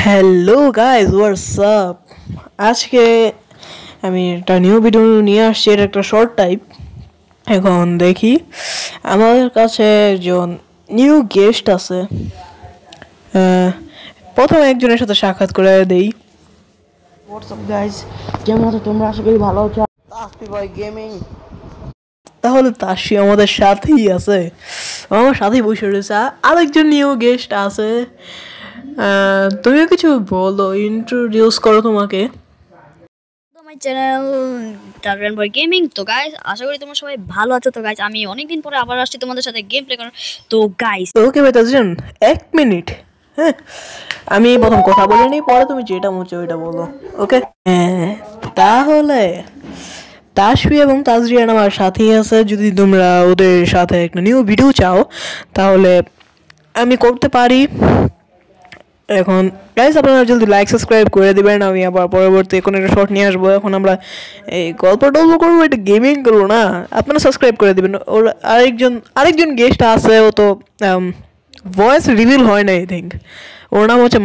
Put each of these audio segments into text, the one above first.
Hello guys what's up. আজকে আমি একটা নিউ ভিডিও নিয়ে আসছি। এটা একটা শর্ট টাইপ। এখন দেখি আমাদের কাছে একজন নিউ গেস্ট আছে। প্রথমে একজনের সাথে সাক্ষাৎ করে দেই। হোয়াটসঅ্যাপ গাইজ, কেমন আছো তোমরা? আশা করি ভালো আছো। তাসফি ভাই গেমিং। তাহলে তাসফি আমাদের সাথেই আছে, আমার সাথেই বসে রয়েছে। আরেকজন নিউ গেস্ট আছে। তুমিও কিছু বলো, ইন্ট্রোডিউস করো তোমাকে। My channel dragon boy gaming. তো গাইস, আশা করি তোমরা সবাই ভালো আছো। তো গাইস, আমি অনেকদিন পরে আবার আসছি তোমাদের সাথে গেম প্লে করার। তো গাইস, ওকে ভাই তাজরিন, 1 মিনিট। হ্যাঁ, আমি প্রথম কথা বলে নিই, পরে তুমি যেটা মুছে ওইটা বলো। ওকে, তাহলে তাসফি এবং তাজরিয়ান আমার সাথেই আছে। যদি তোমরা ওদের সাথে একটা নিউ ভিডিও চাও তাহলে আমি করতে পারি। এখন গাইস, আপনারা জলদি লাইক সাবস্ক্রাইব করে দিবেন। আমি আবার পরবর্তী কোনো একটা শর্ট নিয়ে আসবো। এখন আমরা এই গল্প টল্প করবো, এটা গেমিং করবো না। আপনারা সাবস্ক্রাইব করে দিবেন। ওর আরেকজন গেস্ট আছে, ও তো ভয়েস রিভিল হয় না আই থিঙ্ক। ওর নাম হচ্ছে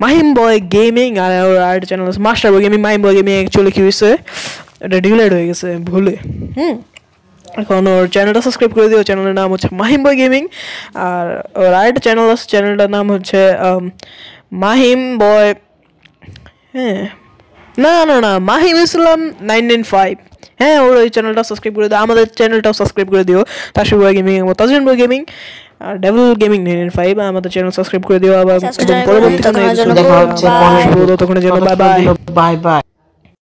মাহিম বয় গেমিং। আর ওর আরেকটা চ্যানেল আছে মাস্টার বয় গেমিং। মাহিম বয় গেমিং অ্যাকচুয়ালি কী হয়েছে, এটা ডিলেট হয়ে গেছে ভুলে। এখন ওর চ্যানেলটা সাবস্ক্রাইব করে দিও। চ্যানেলের নাম হচ্ছে মাহিম বয় গেমিং। আর ওর আরেকটা চ্যানেল আছে, চ্যানেলটার নাম হচ্ছে মাহিম বয়, হ্যাঁ না মাহিম ইসলাম 995। হ্যাঁ, ওর ওই চ্যানেলটা সাবস্ক্রাইব করে দিও। আমাদের চ্যানেলটাও সাবস্ক্রাইব করে দিও, তাসফি বয় গেমিং এবং তাজরিন বয় গেমিং আর ডেভিল গেমিং 995। আমাদের চ্যানেল সাবস্ক্রাইব করে দিও। আবার পরবর্তী দেখা হচ্ছে ততক্ষণের জন্য বাই বাই। Bye bye.